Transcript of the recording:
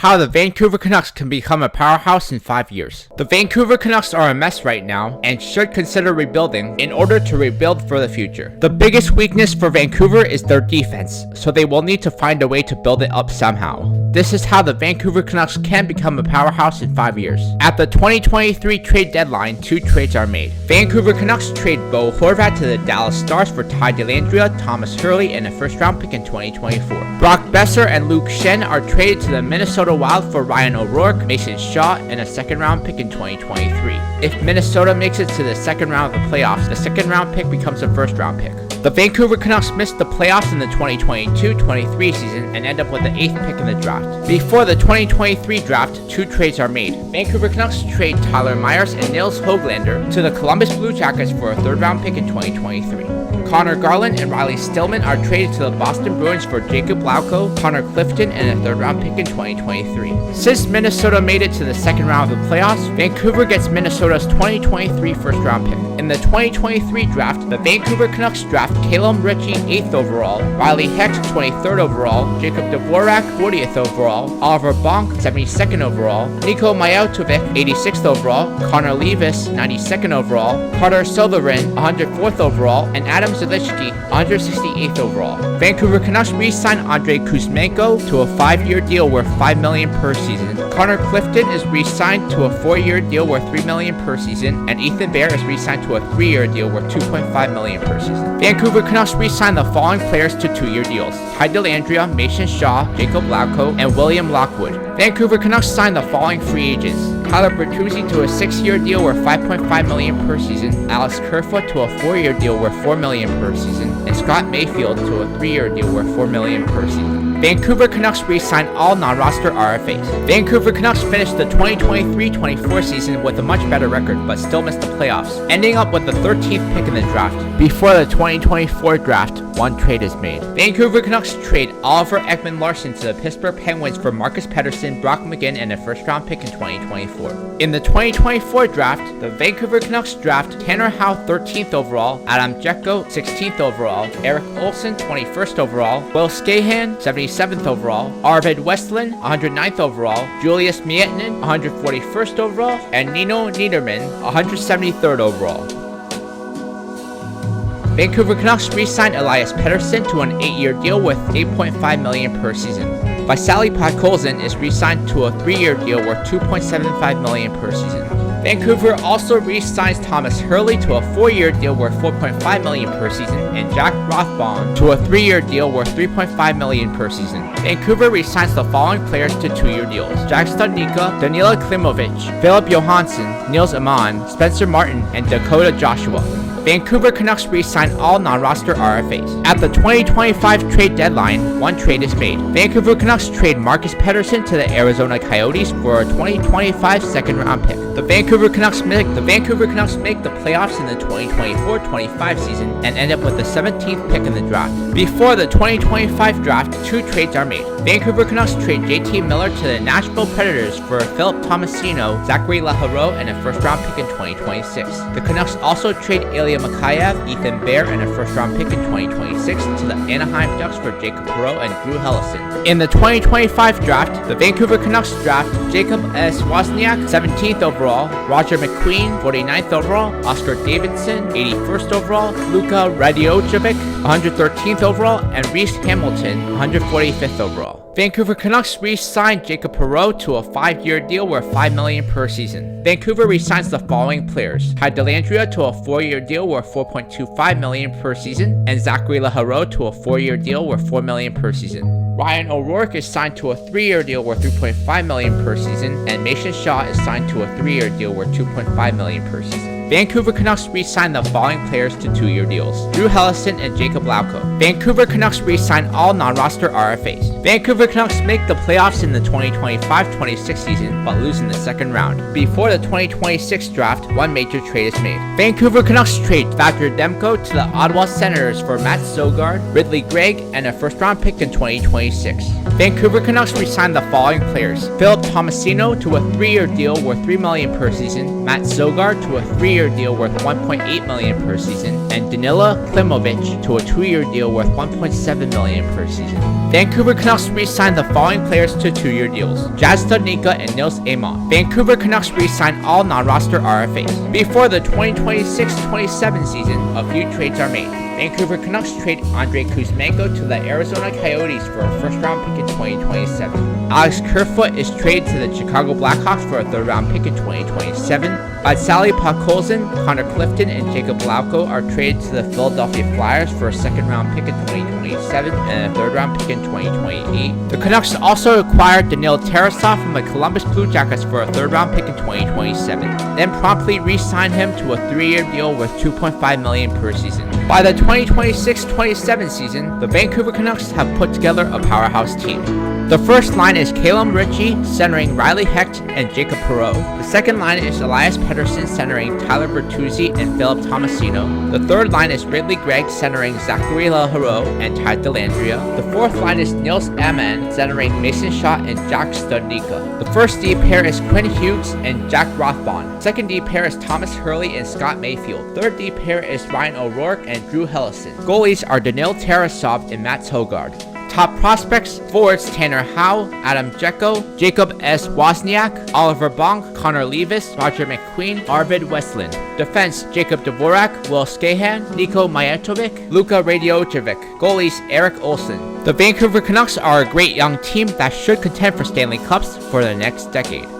how the Vancouver Canucks can become a powerhouse in 5 years. The Vancouver Canucks are a mess right now and should consider rebuilding in order to rebuild for the future. The biggest weakness for Vancouver is their defense, so they will need to find a way to build it up somehow. This is how the Vancouver Canucks can become a powerhouse in 5 years. At the 2023 trade deadline, 2 trades are made. Vancouver Canucks trade Bo Horvat to the Dallas Stars for T.Dellandrea, Thomas Hurley, and a first-round pick in 2024. Brock Besser and Luke Schenn are traded to the Minnesota Wild for Ryan O'Rourke, Mason Shaw, and a second-round pick in 2023. If Minnesota makes it to the second round of the playoffs, the second-round pick becomes a first-round pick. The Vancouver Canucks missed the playoffs in the 2022-23 season and end up with the 8th pick in the draft. Before the 2023 draft, 2 trades are made. Vancouver Canucks trade Tyler Myers and Nils Höglander to the Columbus Blue Jackets for a 3rd-round pick in 2023. Connor Garland and Riley Stillman are traded to the Boston Bruins for Jacob Lauko, Connor Clifton, and a 3rd-round pick in 2023. Since Minnesota made it to the second round of the playoffs, Vancouver gets Minnesota's 2023 first-round pick. In the 2023 draft, the Vancouver Canucks draft Caleb Ritchie 8th overall, Riley Hecht 23rd overall, Jacob Dvorak 40th overall, Oliver Bonk 72nd overall, Nico Myatovic 86th overall, Connor Levis 92nd overall, Carter Silverin 104th overall, and Adam Zalishki 168th overall. Vancouver Canucks re-signed Andrei Kuzmenko to a 5-year deal worth $5 million per season. Connor Clifton is re-signed to a 4-year deal worth $3 million per season, and Ethan Bear is re-signed to a 3-year deal worth $2.5 million per season. Vancouver Canucks re-signed the following players to 2-year deals: T.Dellandrea, Mason Shaw, Jacob Lauko, and William Lockwood. Vancouver Canucks signed the following free agents: T.Bertuzzi to a 6-year deal worth $5.5 million per season, Alex Kerfoot to a 4-year deal worth $4 million per season, and Scott Mayfield to a 3-year deal worth $4 million per season. Vancouver Canucks re-signed all non-roster RFAs. Vancouver Canucks finished the 2023-24 season with a much better record, but still missed the playoffs, ending up with the 13th pick in the draft. Before the 2024 draft, 1 trade is made. Vancouver Canucks trade Oliver Ekman-Larsson to the Pittsburgh Penguins for Marcus Pettersson, Brock McGinn, and a first-round pick in 2024. In the 2024 draft, the Vancouver Canucks draft Tanner Howe 13th overall, A.Jecho 16th overall, Eric Olson 21st overall, Wozniak 77th overall, A.Westlin 109th overall, Julius Miettinen 141st overall, and Nino Niederman 173rd overall. Vancouver Canucks re-signed Elias Pettersson to an 8-year deal with $8.5 million per season. Vasily Podkolzin is re-signed to a 3-year deal worth $2.75 million per season. Vancouver also re-signs Thomas Hurley to a 4-year deal worth $4.5 million per season, and Jack Rothbone to a 3-year deal worth $3.5 million per season. Vancouver re-signs the following players to 2-year deals: Jack Studnicka, Danila Klimovic, Philip Johansson, Nils Aman, Spencer Martin, and Dakota Joshua. Vancouver Canucks re-signed all non-roster RFAs. At the 2025 trade deadline, 1 trade is made. Vancouver Canucks trade Marcus Pettersson to the Arizona Coyotes for a 2025 second-round pick. The Vancouver Canucks make the playoffs in the 2024-25 season and end up with the 17th pick in the draft. Before the 2025 draft, 2 trades are made. Vancouver Canucks trade JT Miller to the Nashville Predators for Philip Tomasino, Zachary L'Heureux, and a first-round pick in 2026. The Canucks also trade Ilya Mikheyev, Ethan Bear, and a first-round pick in 2026 to the Anaheim Ducks for Jacob Perreault and Drew Helleson. In the 2025 draft, the Vancouver Canucks draft J.Ihs Wozniak, 17th overall, Roger McQueen, 49th overall, Oscar Davidson, 81st overall, R.Radiojevic, 113th overall, and Reese Hamilton, 145th overall. Vancouver Canucks re-signed Jacob Perreault to a 5-year deal worth $5 million per season. Vancouver re-signs the following players: T.Dellandrea to a 4-year deal worth $4.25 million per season, and Zachary L'Heureux to a 4-year deal worth $4 million per season. Ryan O'Rourke is signed to a 3-year deal worth $3.5 million per season, and Mason Shaw is signed to a 3-year deal worth $2.5 million per season. Vancouver Canucks re-signed the following players to 2-year deals: Drew Helleson and Jacob Lauko. Vancouver Canucks re-signed all non-roster RFAs. Vancouver Canucks make the playoffs in the 2025-26 season, but lose in the second round. Before the 2026 draft, 1 major trade is made. Vancouver Canucks trade Thatcher Demko to the Ottawa Senators for M.Soogard, Ridley Gregg, and a first-round pick in 2026. Vancouver Canucks re-signed the following players: Philip Tomasino to a 3-year deal worth $3 million per season, M.Soogard to a 3-year deal worth $1.8 million per season, and Danila Klimovic to a 2-year deal worth $1.7 million per season. Vancouver Canucks Canucks re-signed the following players to 2-year deals: J.Studnicka and Nils Åman. Vancouver Canucks re-signed all non-roster RFAs. Before the 2026-27 season, a few trades are made. Vancouver Canucks trade Andrei Kuzmenko to the Arizona Coyotes for a first-round pick in 2027. Alex Kerfoot is traded to the Chicago Blackhawks for a third-round pick in 2027. Vasily Podkolzin, Connor Clifton, and Jacob Lauko are traded to the Philadelphia Flyers for a second-round pick in 2027 and a third-round pick in 2028. The Canucks also acquired D.Tarasov from the Columbus Blue Jackets for a third-round pick in 2027, then promptly re-signed him to a 3-year deal worth $2.5 million per season. By the 2026-27 season, the Vancouver Canucks have put together a powerhouse team. The first line is Callum Ritchie, centering Riley Hecht and Jacob Perreault. The second line is Elias Pettersson, centering Tyler Bertuzzi and Philip Tomasino. The third line is Ridley Gregg, centering Zachary Z.L'Heureux and D.Dellandrea. The fourth line is Nils Åman, centering Mason Shaw and Jack Studnicka. The first D pair is Q. Hughes and Jack Rothbone. Second D pair is Thomas Hurley and Scott Mayfield. Third D pair is Ryan O'Rourke and J.Ihs. Goalies are D.Tarasov and M.Soogard. Top prospects: forwards Tanner Howe, A.Jecho, Jacob S. Wozniak, Oliver O.Bonk, Connor Levis, Roger McQueen, A.Westlin. Defense: Jacob Dvorak, W.Skahan, N.Myatovic, R.Radiojevic. Goalies: E.Olsson. The Vancouver Canucks are a great young team that should contend for Stanley Cups for the next decade.